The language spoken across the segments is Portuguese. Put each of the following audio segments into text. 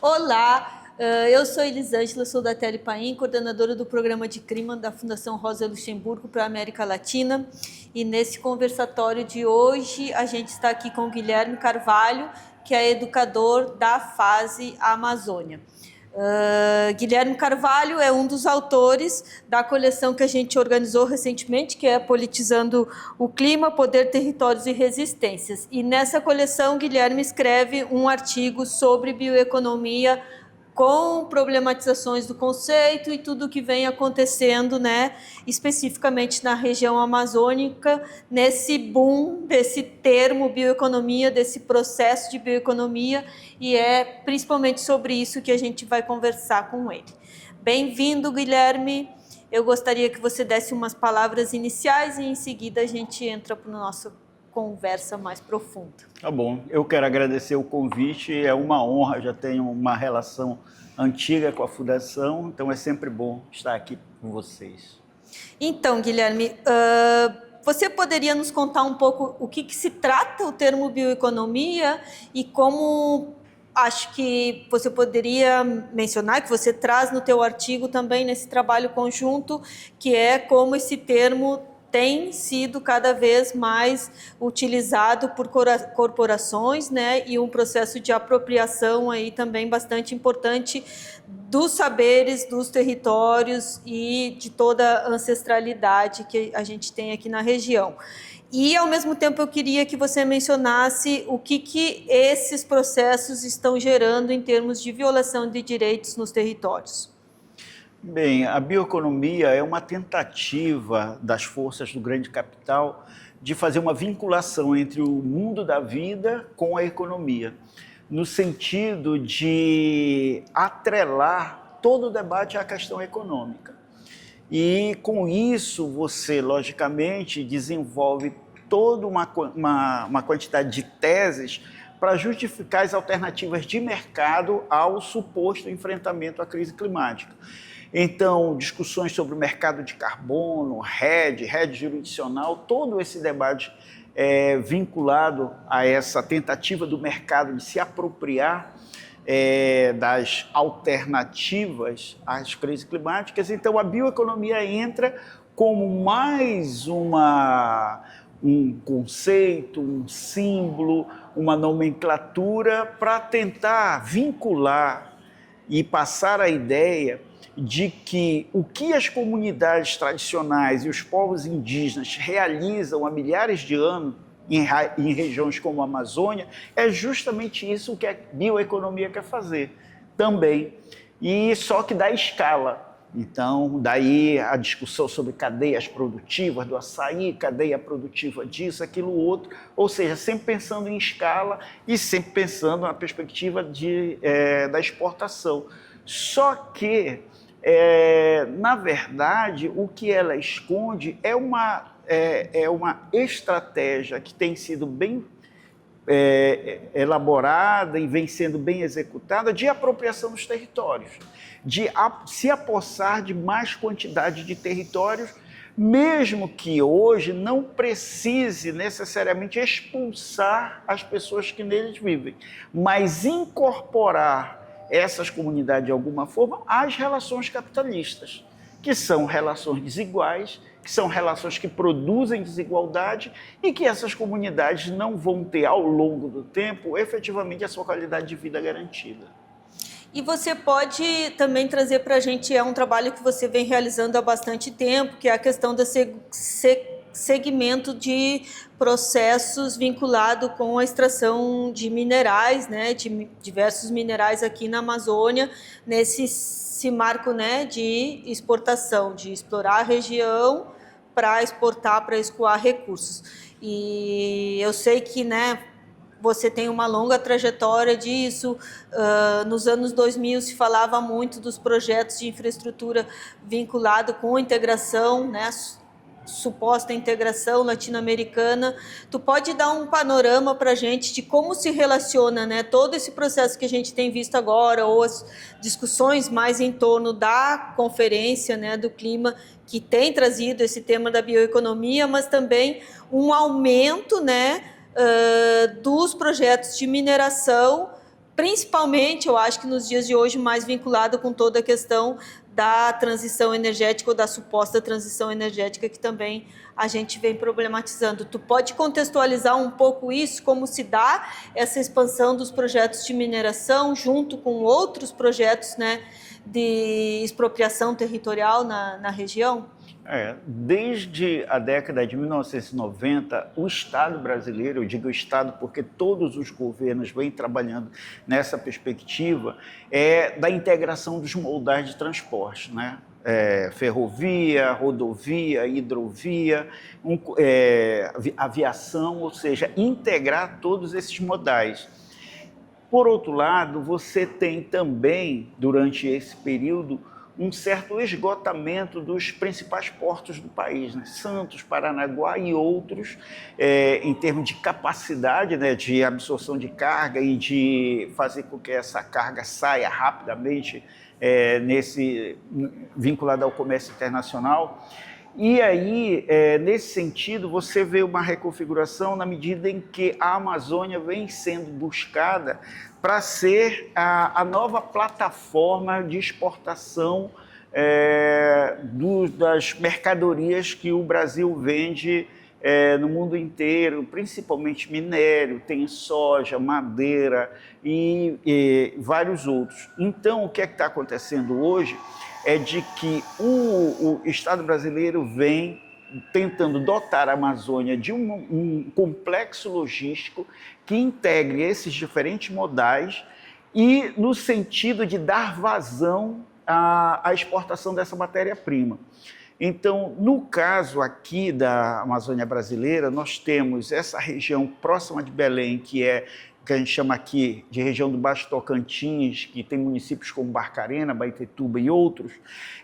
Olá, eu sou Elisângela, sou da Telepaim, coordenadora do programa de clima da Fundação Rosa Luxemburgo para a América Latina. E nesse conversatório de hoje, a gente está aqui com o Guilherme Carvalho, que é educador da FASE Amazônia. Guilherme Carvalho é um dos autores da coleção que a gente organizou recentemente, que é Politizando o Clima, Poder, Territórios e Resistências. E nessa coleção, Guilherme escreve um artigo sobre bioeconomia com problematizações do conceito e tudo o que vem acontecendo, né, especificamente na região amazônica, nesse boom desse termo bioeconomia, desse processo de bioeconomia, e é principalmente sobre isso que a gente vai conversar com ele. Bem-vindo, Guilherme. Eu gostaria que você desse umas palavras iniciais e em seguida a gente entra para a nossa conversa mais profunda. Tá bom, eu quero agradecer o convite, é uma honra, já tenho uma relação antiga com a Fundação, então é sempre bom estar aqui com vocês. Então, Guilherme, você poderia nos contar um pouco o que se trata o termo bioeconomia e como acho que você poderia mencionar, que você traz no teu artigo também nesse trabalho conjunto, que é como esse termo tem sido cada vez mais utilizado por corporações, né, e um processo de apropriação aí também bastante importante dos saberes, dos territórios e de toda a ancestralidade que a gente tem aqui na região. E, ao mesmo tempo, eu queria que você mencionasse o que esses processos estão gerando em termos de violação de direitos nos territórios. Bem, a bioeconomia é uma tentativa das forças do grande capital de fazer uma vinculação entre o mundo da vida com a economia, no sentido de atrelar todo o debate à questão econômica. E com isso você, logicamente, desenvolve toda uma quantidade de teses para justificar as alternativas de mercado ao suposto enfrentamento à crise climática. Então, discussões sobre o mercado de carbono, rede jurisdicional, todo esse debate é vinculado a essa tentativa do mercado de se apropriar das alternativas às crises climáticas. Então, a bioeconomia entra como mais um conceito, um símbolo, uma nomenclatura para tentar vincular e passar a ideia de que o que as comunidades tradicionais e os povos indígenas realizam há milhares de anos em regiões como a Amazônia é justamente isso que a bioeconomia quer fazer também, e só que dá escala. Então, daí a discussão sobre cadeias produtivas do açaí, cadeia produtiva disso, aquilo, outro, ou seja, sempre pensando em escala e sempre pensando na perspectiva da exportação. Só que, na verdade, o que ela esconde é uma estratégia que tem sido bem elaborada e vem sendo bem executada de apropriação dos territórios, de se apossar de mais quantidade de territórios, mesmo que hoje não precise necessariamente expulsar as pessoas que neles vivem, mas incorporar essas comunidades de alguma forma às relações capitalistas, que são relações desiguais, que são relações que produzem desigualdade e que essas comunidades não vão ter ao longo do tempo efetivamente a sua qualidade de vida garantida. E você pode também trazer para a gente, é um trabalho que você vem realizando há bastante tempo, que é a questão do segmento de processos vinculado com a extração de minerais, né, de diversos minerais aqui na Amazônia, nesse marco, né, de exportação, de explorar a região para exportar, para escoar recursos. E eu sei que, né, você tem uma longa trajetória disso. Nos anos 2000 se falava muito dos projetos de infraestrutura vinculado com a integração, né, suposta integração latino-americana. Tu pode dar um panorama para a gente de como se relaciona, né, todo esse processo que a gente tem visto agora, ou as discussões mais em torno da conferência, né, do clima, que tem trazido esse tema da bioeconomia, mas também um aumento, né, dos projetos de mineração principalmente, eu acho que nos dias de hoje, mais vinculado com toda a questão da transição energética ou da suposta transição energética que também a gente vem problematizando. Tu pode contextualizar um pouco isso, como se dá essa expansão dos projetos de mineração junto com outros projetos, né, de expropriação territorial na região? Desde a década de 1990, o Estado brasileiro, eu digo Estado porque todos os governos vêm trabalhando nessa perspectiva, da integração dos modais de transporte, né? Ferrovia, rodovia, hidrovia, aviação, ou seja, integrar todos esses modais. Por outro lado, você tem também, durante esse período, um certo esgotamento dos principais portos do país, né? Santos, Paranaguá e outros, em termos de capacidade, né, de absorção de carga e de fazer com que essa carga saia rapidamente, vinculada ao comércio internacional. E aí, nesse sentido, você vê uma reconfiguração na medida em que a Amazônia vem sendo buscada para ser a nova plataforma de exportação das mercadorias que o Brasil vende no mundo inteiro, principalmente minério, tem soja, madeira e vários outros. Então, o que é que está acontecendo hoje é de que o Estado brasileiro vem tentando dotar a Amazônia de um complexo logístico que integre esses diferentes modais e no sentido de dar vazão à exportação dessa matéria-prima. Então, no caso aqui da Amazônia brasileira, nós temos essa região próxima de Belém, que a gente chama aqui de região do Baixo Tocantins, que tem municípios como Barcarena, Baetetuba e outros.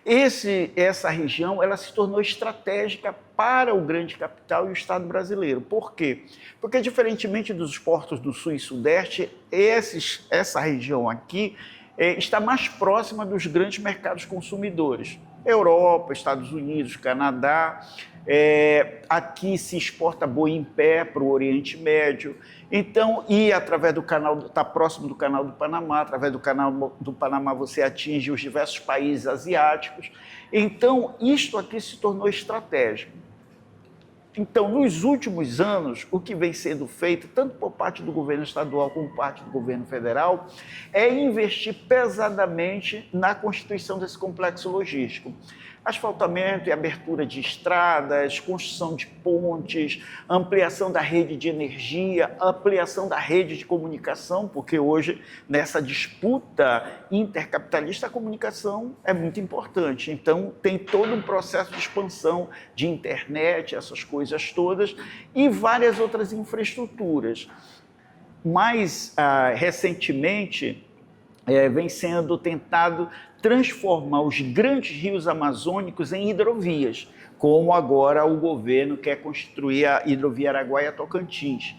Essa região ela se tornou estratégica para o grande capital e o Estado brasileiro. Por quê? Porque, diferentemente dos portos do Sul e Sudeste, essa região aqui está mais próxima dos grandes mercados consumidores. Europa, Estados Unidos, Canadá. Aqui se exporta boi em pé para o Oriente Médio. Então, através do canal, está próximo do canal do Panamá, através do canal do Panamá você atinge os diversos países asiáticos. Então, isto aqui se tornou estratégico. Então, nos últimos anos, o que vem sendo feito, tanto por parte do governo estadual como por parte do governo federal, é investir pesadamente na constituição desse complexo logístico. Asfaltamento e abertura de estradas, construção de pontes, ampliação da rede de energia, ampliação da rede de comunicação, porque hoje, nessa disputa intercapitalista, a comunicação é muito importante. Então, tem todo um processo de expansão de internet, essas coisas todas, e várias outras infraestruturas. Mais recentemente, vem sendo tentado transformar os grandes rios amazônicos em hidrovias, como agora o governo quer construir a hidrovia Araguaia-Tocantins.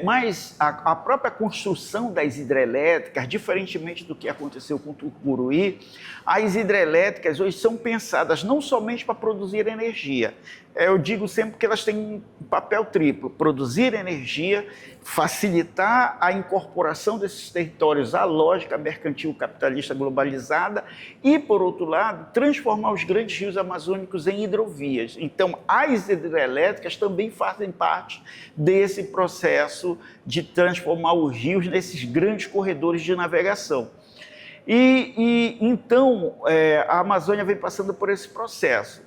Mas a própria construção das hidrelétricas, diferentemente do que aconteceu com o Tucuruí, as hidrelétricas hoje são pensadas não somente para produzir energia. Eu digo sempre que elas têm um papel triplo: produzir energia, facilitar a incorporação desses territórios à lógica mercantil capitalista globalizada e, por outro lado, transformar os grandes rios amazônicos em hidrovias. Então, as hidrelétricas também fazem parte desse processo de transformar os rios nesses grandes corredores de navegação. Então, a Amazônia vem passando por esse processo.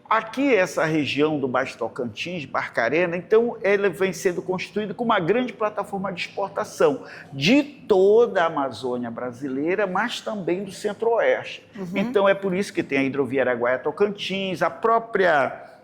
Aqui, essa região do Baixo Tocantins, Barcarena, então, ela vem sendo constituída como uma grande plataforma de exportação de toda a Amazônia brasileira, mas também do Centro-Oeste. Então, é por isso que tem a hidrovia Araguaia-Tocantins, a própria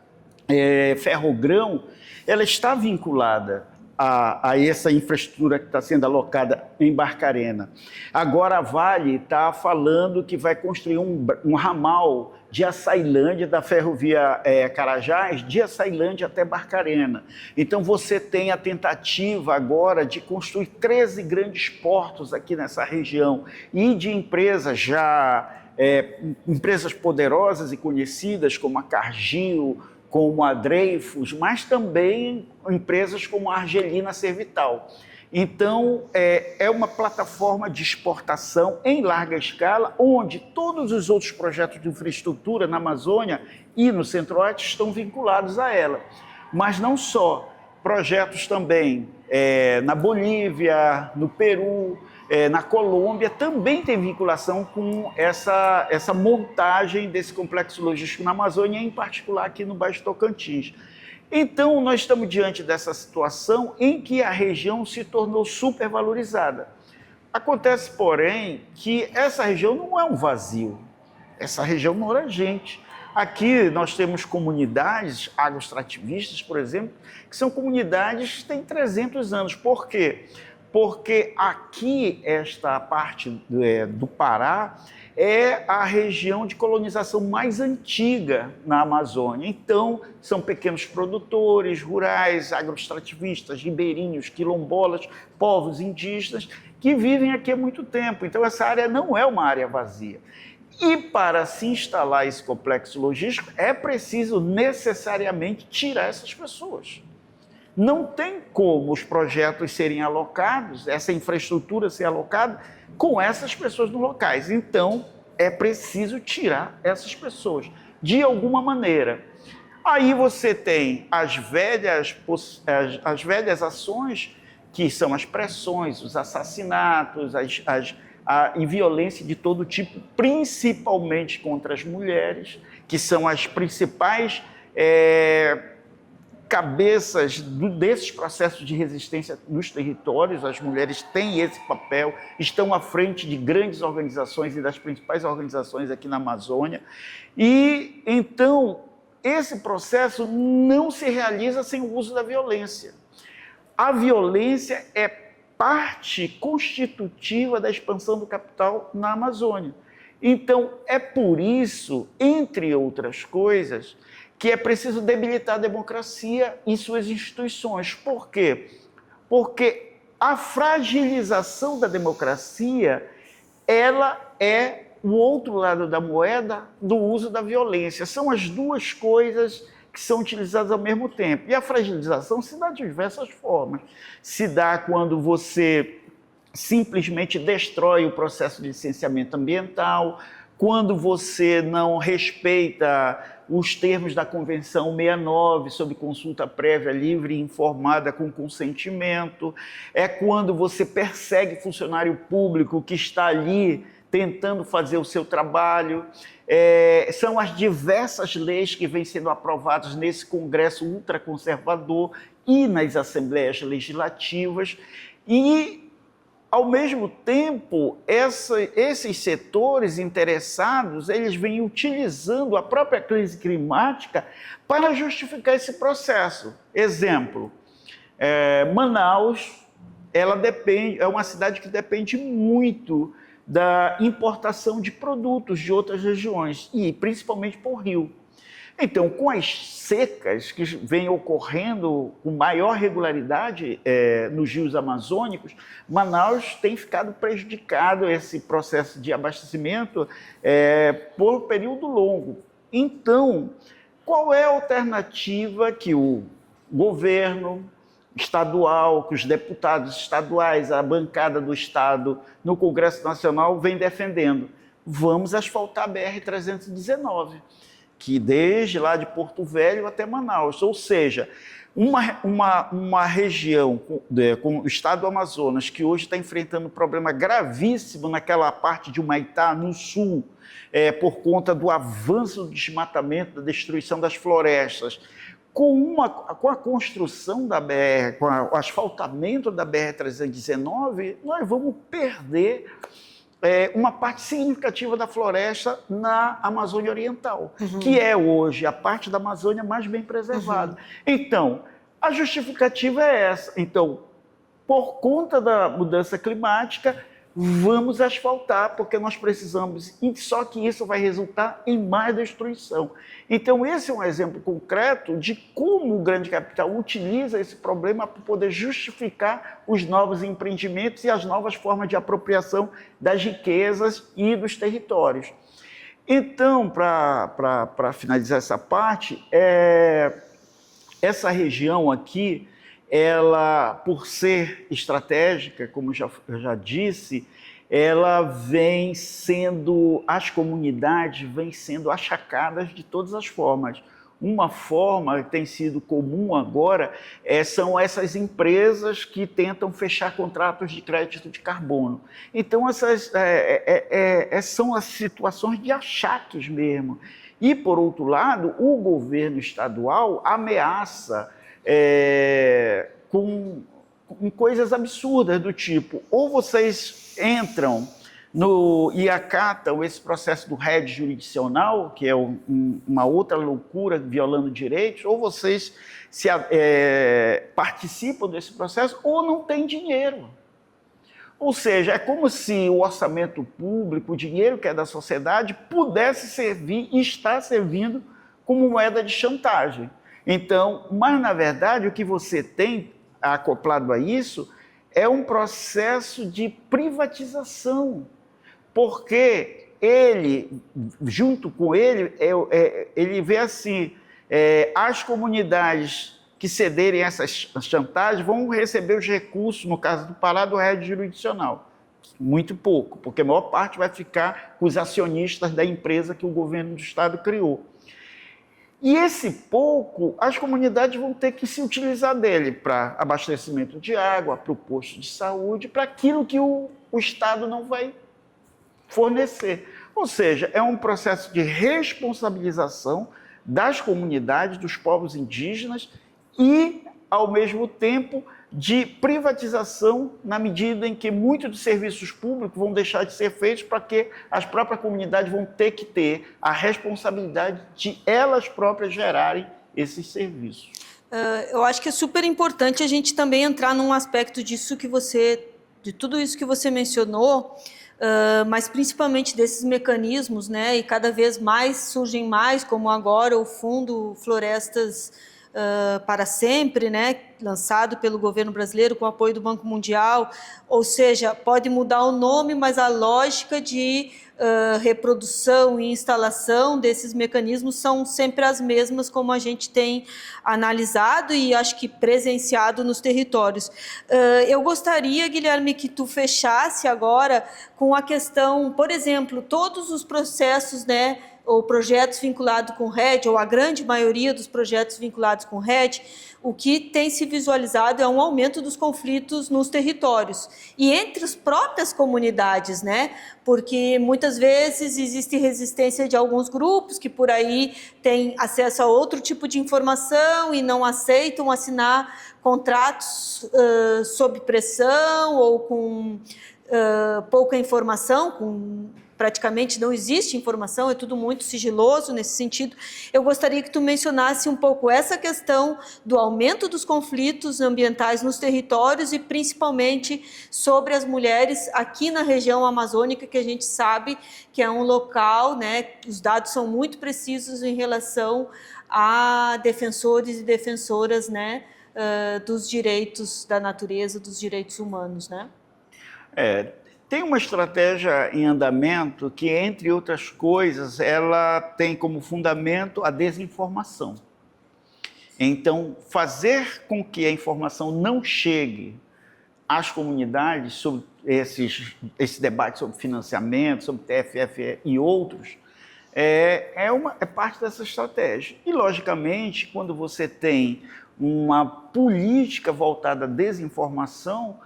Ferrogrão, ela está vinculada a essa infraestrutura que está sendo alocada em Barcarena. Agora a Vale está falando que vai construir um ramal de Açailândia, da ferrovia Carajás, de Açailândia até Barcarena. Então você tem a tentativa agora de construir 13 grandes portos aqui nessa região e de empresas empresas poderosas e conhecidas como a Cargill, como a Dreyfus, mas também empresas como a Argelina Servital. Então, é uma plataforma de exportação em larga escala, onde todos os outros projetos de infraestrutura na Amazônia e no Centro-Oeste estão vinculados a ela. Mas não só, projetos também na Bolívia, no Peru, na Colômbia, também tem vinculação com essa montagem desse complexo logístico na Amazônia, em particular aqui no Baixo Tocantins. Então, nós estamos diante dessa situação em que a região se tornou supervalorizada. Acontece, porém, que essa região não é um vazio, essa região mora gente. Aqui nós temos comunidades agroextrativistas, por exemplo, que são comunidades que têm 300 anos. Por quê? Porque aqui, esta parte do Pará, é a região de colonização mais antiga na Amazônia. Então, são pequenos produtores rurais, agroextrativistas, ribeirinhos, quilombolas, povos indígenas, que vivem aqui há muito tempo. Então, essa área não é uma área vazia. E para se instalar esse complexo logístico, é preciso necessariamente tirar essas pessoas. Não tem como os projetos serem alocados, essa infraestrutura ser alocada com essas pessoas nos locais. Então, é preciso tirar essas pessoas, de alguma maneira. Aí você tem as velhas ações, que são as pressões, os assassinatos, e violência de todo tipo, principalmente contra as mulheres, que são as principais cabeças desses processos de resistência nos territórios. As mulheres têm esse papel, estão à frente de grandes organizações e das principais organizações aqui na Amazônia. E, então, esse processo não se realiza sem o uso da violência. A violência é parte constitutiva da expansão do capital na Amazônia. Então, é por isso, entre outras coisas, que é preciso debilitar a democracia e suas instituições. Por quê? Porque a fragilização da democracia, ela é o outro lado da moeda do uso da violência. São as duas coisas que são utilizadas ao mesmo tempo. E a fragilização se dá de diversas formas. Se dá quando você simplesmente destrói o processo de licenciamento ambiental, quando você não respeita os termos da Convenção 69 sobre consulta prévia livre e informada com consentimento, é quando você persegue funcionário público que está ali tentando fazer o seu trabalho. São as diversas leis que vêm sendo aprovadas nesse Congresso ultraconservador e nas assembleias legislativas. E, ao mesmo tempo, esses setores interessados, eles vêm utilizando a própria crise climática para justificar esse processo. Exemplo, Manaus, ela é uma cidade que depende muito da importação de produtos de outras regiões, e principalmente por rio. Então, com as secas que vêm ocorrendo com maior regularidade nos rios amazônicos, Manaus tem ficado prejudicado esse processo de abastecimento por um período longo. Então, qual é a alternativa que o governo estadual, que os deputados estaduais, a bancada do Estado no Congresso Nacional vem defendendo? Vamos asfaltar a BR-319. Que desde lá de Porto Velho até Manaus, ou seja, uma região com o estado do Amazonas, que hoje está enfrentando um problema gravíssimo naquela parte de Humaitá, no sul, por conta do avanço do desmatamento, da destruição das florestas, com a construção da BR, com o asfaltamento da BR-319, nós vamos perder uma parte significativa da floresta na Amazônia Oriental, que é hoje a parte da Amazônia mais bem preservada. Então, a justificativa é essa. Então, por conta da mudança climática, vamos asfaltar, porque nós precisamos, só que isso vai resultar em mais destruição. Então, esse é um exemplo concreto de como o grande capital utiliza esse problema para poder justificar os novos empreendimentos e as novas formas de apropriação das riquezas e dos territórios. Então, para finalizar essa parte, essa região aqui, ela, por ser estratégica, como eu já disse, ela vem sendo, as comunidades vêm sendo achacadas de todas as formas. Uma forma que tem sido comum agora são essas empresas que tentam fechar contratos de crédito de carbono. Então, essas são as situações de achaques mesmo. E, por outro lado, o governo estadual ameaça com coisas absurdas do tipo, ou vocês entram e acatam esse processo do RED jurisdicional, que é uma outra loucura violando direitos, ou vocês participam desse processo ou não têm dinheiro. Ou seja, é como se o orçamento público, o dinheiro que é da sociedade, pudesse servir e está servindo como moeda de chantagem. Então, mas na verdade o que você tem acoplado a isso é um processo de privatização, porque ele, junto com ele, ele vê assim, as comunidades que cederem essas chantagens vão receber os recursos, no caso do Pará, do RED jurisdicional. Muito pouco, porque a maior parte vai ficar com os acionistas da empresa que o governo do estado criou. E esse pouco, as comunidades vão ter que se utilizar dele para abastecimento de água, para o posto de saúde, para aquilo que o Estado não vai fornecer. Ou seja, é um processo de responsabilização das comunidades, dos povos indígenas e, ao mesmo tempo, de privatização na medida em que muitos dos serviços públicos vão deixar de ser feitos para que as próprias comunidades vão ter que ter a responsabilidade de elas próprias gerarem esses serviços. Eu acho que é super importante a gente também entrar num aspecto de tudo isso que você mencionou, mas principalmente desses mecanismos, né? E cada vez mais surgem mais, como agora o Fundo Florestas para Sempre, né, lançado pelo governo brasileiro com o apoio do Banco Mundial, ou seja, pode mudar o nome, mas a lógica de reprodução e instalação desses mecanismos são sempre as mesmas, como a gente tem analisado e acho que presenciado nos territórios. Eu gostaria, Guilherme, que tu fechasse agora com a questão, por exemplo, todos os processos, né, ou projetos vinculados com o RED, ou a grande maioria dos projetos vinculados com o RED, o que tem se visualizado é um aumento dos conflitos nos territórios e entre as próprias comunidades, né? Porque muitas vezes existe resistência de alguns grupos que por aí têm acesso a outro tipo de informação e não aceitam assinar contratos sob pressão ou com pouca informação, praticamente não existe informação, é tudo muito sigiloso nesse sentido. Eu gostaria que tu mencionasse um pouco essa questão do aumento dos conflitos ambientais nos territórios e principalmente sobre as mulheres aqui na região amazônica, que a gente sabe que é um local, né, os dados são muito precisos em relação a defensores e defensoras, né, dos direitos da natureza, dos direitos humanos, né? Tem uma estratégia em andamento que, entre outras coisas, ela tem como fundamento a desinformação. Então, fazer com que a informação não chegue às comunidades sobre esse debate sobre financiamento, sobre TFF e outros, é parte dessa estratégia. E, logicamente, quando você tem uma política voltada à desinformação,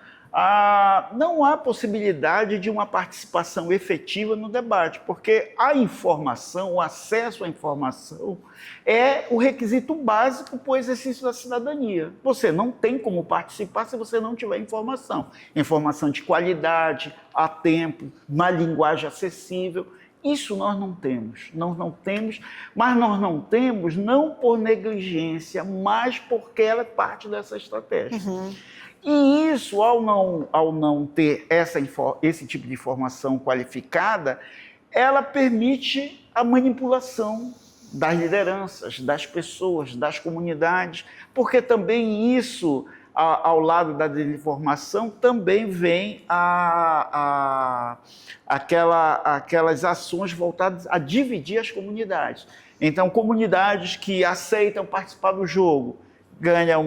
não há possibilidade de uma participação efetiva no debate, porque a informação, o acesso à informação é o requisito básico para o exercício da cidadania. Você não tem como participar se você não tiver informação. Informação de qualidade, a tempo, na linguagem acessível. Isso nós não temos, mas nós não temos não por negligência, mas porque ela é parte dessa estratégia. Uhum. E isso, ao não ter esse tipo de informação qualificada, ela permite a manipulação das lideranças, das pessoas, das comunidades, porque também isso, ao lado da desinformação, também vem aquelas ações voltadas a dividir as comunidades. Então, comunidades que aceitam participar do jogo ganham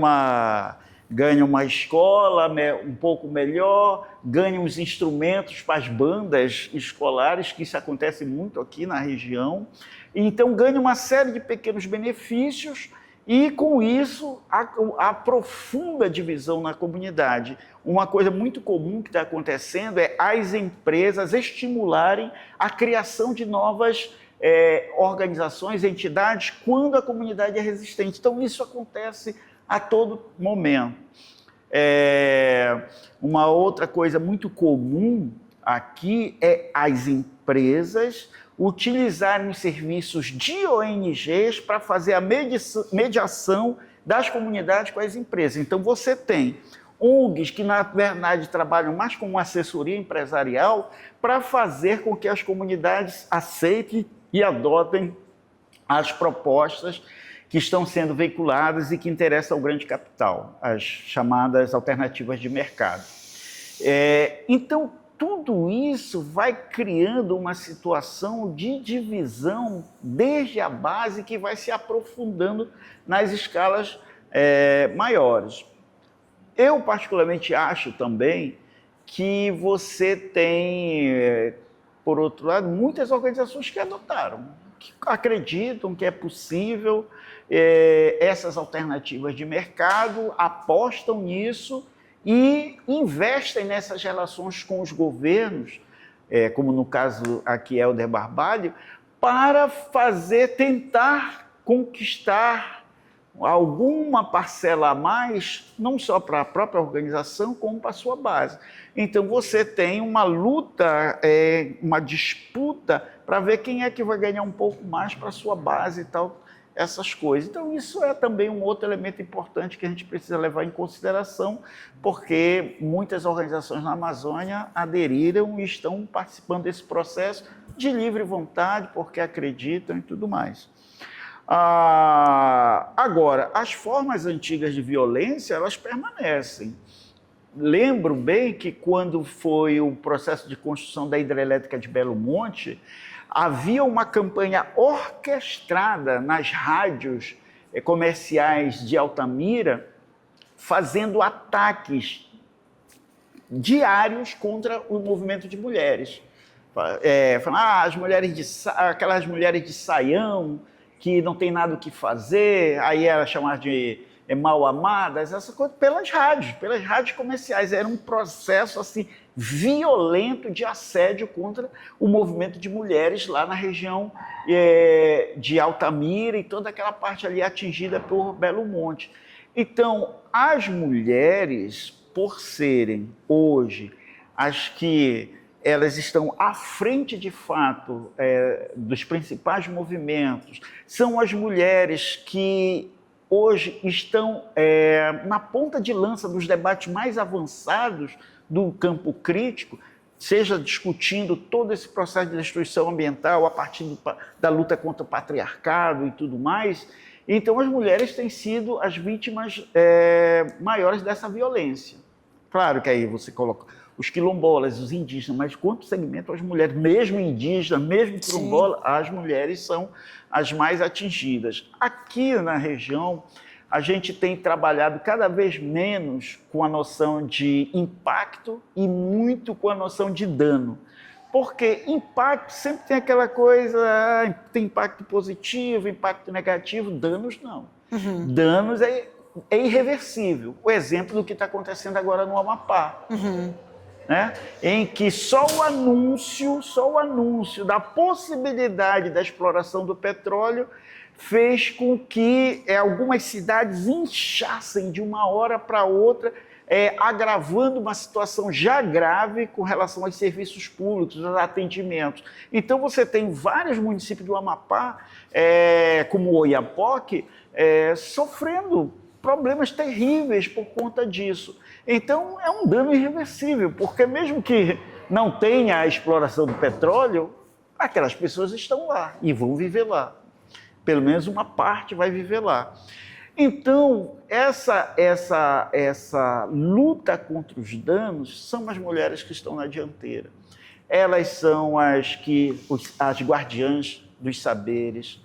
ganham uma escola um pouco melhor, ganham os instrumentos para as bandas escolares, que isso acontece muito aqui na região. Então, ganham uma série de pequenos benefícios e, com isso, a profunda divisão na comunidade. Uma coisa muito comum que está acontecendo é as empresas estimularem a criação de novas organizações, entidades, quando a comunidade é resistente. Então, isso acontece a todo momento. Uma outra coisa muito comum aqui é as empresas utilizarem os serviços de ONGs para fazer a mediação das comunidades com as empresas. Então, você tem ONGs que, na verdade, trabalham mais como assessoria empresarial para fazer com que as comunidades aceitem e adotem as propostas que estão sendo veiculadas e que interessam ao grande capital, as chamadas alternativas de mercado. Então, tudo isso vai criando uma situação de divisão desde a base que vai se aprofundando nas escalas maiores. Eu, particularmente, acho também que você tem, por outro lado, muitas organizações que adotaram, que acreditam que é possível essas alternativas de mercado, apostam nisso e investem nessas relações com os governos, como no caso aqui Helder Barbalho, para tentar conquistar alguma parcela a mais, não só para a própria organização, como para a sua base. Então, você tem uma luta, uma disputa para ver quem é que vai ganhar um pouco mais para a sua base e tal, essas coisas. Então, isso é também um outro elemento importante que a gente precisa levar em consideração, porque muitas organizações na Amazônia aderiram e estão participando desse processo de livre vontade, porque acreditam e tudo mais. Agora, as formas antigas de violência, elas permanecem. Lembro bem que quando foi o processo de construção da hidrelétrica de Belo Monte, havia uma campanha orquestrada nas rádios comerciais de Altamira, fazendo ataques diários contra o movimento de mulheres. Falando, aquelas mulheres de saião, que não tem nada o que fazer, aí era chamada de mal amadas, essa coisa, pelas rádios comerciais. Era um processo assim violento de assédio contra o movimento de mulheres lá na região de Altamira e toda aquela parte ali atingida por Belo Monte. Então, as mulheres, por serem hoje as que elas estão à frente, de fato, dos principais movimentos, são as mulheres que hoje estão na ponta de lança dos debates mais avançados do campo crítico, seja discutindo todo esse processo de destruição ambiental a partir da luta contra o patriarcado e tudo mais. Então, as mulheres têm sido as vítimas maiores dessa violência. Claro que aí você coloca os quilombolas, os indígenas, mas quanto segmento as mulheres, mesmo indígenas, mesmo quilombola, as mulheres são as mais atingidas. Aqui na região, a gente tem trabalhado cada vez menos com a noção de impacto e muito com a noção de dano. Porque impacto sempre tem aquela coisa, tem impacto positivo, impacto negativo, danos não. Uhum. Danos é irreversível. O exemplo do que está acontecendo agora no Amapá. Uhum. Né? Em que só o anúncio da possibilidade da exploração do petróleo fez com que algumas cidades inchassem de uma hora para outra, agravando uma situação já grave com relação aos serviços públicos, aos atendimentos. Então, você tem vários municípios do Amapá, como Oiapoque, sofrendo problemas terríveis por conta disso. Então, é um dano irreversível, porque mesmo que não tenha a exploração do petróleo, aquelas pessoas estão lá e vão viver lá. Pelo menos uma parte vai viver lá. Então, essa luta contra os danos são as mulheres que estão na dianteira. Elas são as guardiãs dos saberes,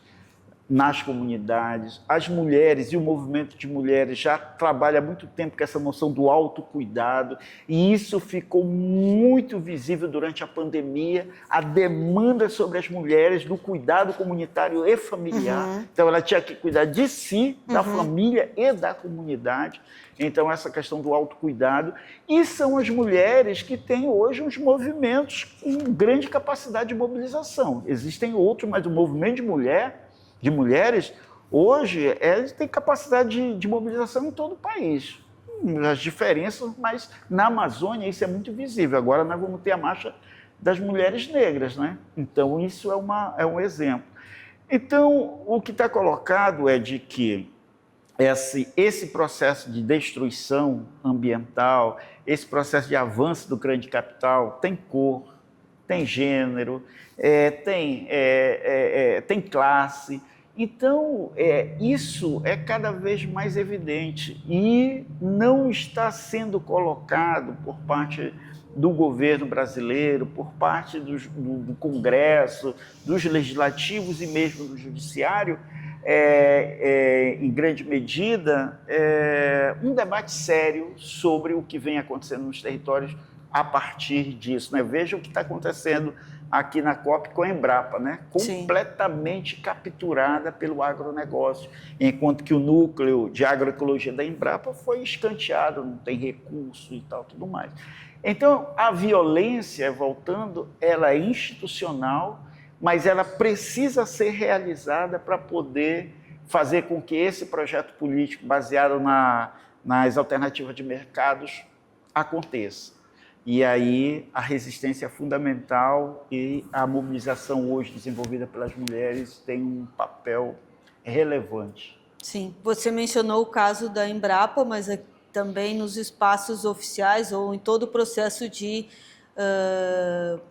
nas comunidades. As mulheres e o movimento de mulheres já trabalha há muito tempo com essa noção do autocuidado, e isso ficou muito visível durante a pandemia, a demanda sobre as mulheres do cuidado comunitário e familiar. Então, ela tinha que cuidar de si, da família e da comunidade. Então, essa questão do autocuidado. E são as mulheres que têm hoje uns movimentos com grande capacidade de mobilização. Existem outros, mas o movimento de mulheres, hoje, eles têm capacidade de mobilização em todo o país. As diferenças, mas na Amazônia isso é muito visível. Agora nós vamos ter a marcha das mulheres negras, né? Então isso é um exemplo. Então, o que está colocado é de que esse processo de destruição ambiental, esse processo de avanço do grande capital tem cor, tem gênero, tem classe. Então, isso é cada vez mais evidente e não está sendo colocado por parte do governo brasileiro, por parte do Congresso, dos legislativos e mesmo do judiciário, em grande medida, um debate sério sobre o que vem acontecendo nos territórios a partir disso, né? Veja o que está acontecendo aqui na COP com a Embrapa, né? Completamente capturada pelo agronegócio, enquanto que o núcleo de agroecologia da Embrapa foi escanteado, não tem recurso e tal, tudo mais. Então, a violência, voltando, ela é institucional, mas ela precisa ser realizada para poder fazer com que esse projeto político baseado nas alternativas de mercados aconteça. E aí a resistência é fundamental e a mobilização hoje desenvolvida pelas mulheres tem um papel relevante. Sim, você mencionou o caso da Embrapa, mas também nos espaços oficiais ou em todo o processo de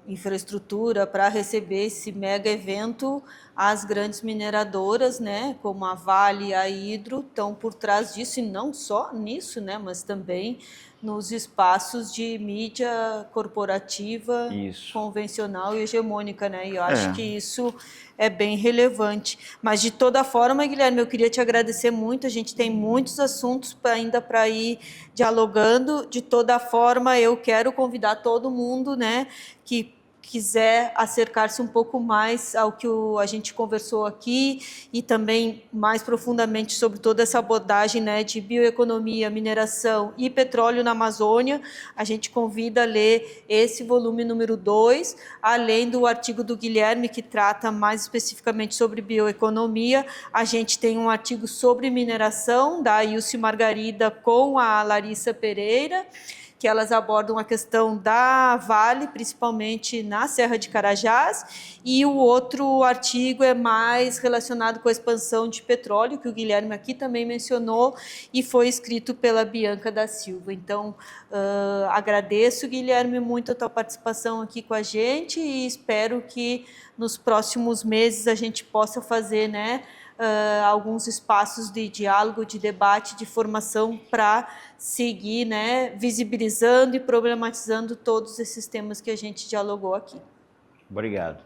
infraestrutura para receber esse mega evento, as grandes mineradoras, né, como a Vale e a Hydro, estão por trás disso, e não só nisso, né, mas também nos espaços de mídia corporativa, convencional e hegemônica, né? E eu acho que isso é bem relevante. Mas, de toda forma, Guilherme, eu queria te agradecer muito. A gente tem muitos assuntos ainda para ir dialogando. De toda forma, eu quero convidar todo mundo, né, que quiser acercar-se um pouco mais ao que a gente conversou aqui e também mais profundamente sobre toda essa abordagem, né, de bioeconomia, mineração e petróleo na Amazônia, a gente convida a ler esse volume número 2, além do artigo do Guilherme, que trata mais especificamente sobre bioeconomia. A gente tem um artigo sobre mineração, da Ilse Margarida com a Larissa Pereira, que elas abordam a questão da Vale, principalmente na Serra de Carajás, e o outro artigo é mais relacionado com a expansão de petróleo, que o Guilherme aqui também mencionou, e foi escrito pela Bianca da Silva. Então, agradeço, Guilherme, muito a tua participação aqui com a gente e espero que nos próximos meses a gente possa fazer, né, alguns espaços de diálogo, de debate, de formação para seguir, né, visibilizando e problematizando todos esses temas que a gente dialogou aqui. Obrigado.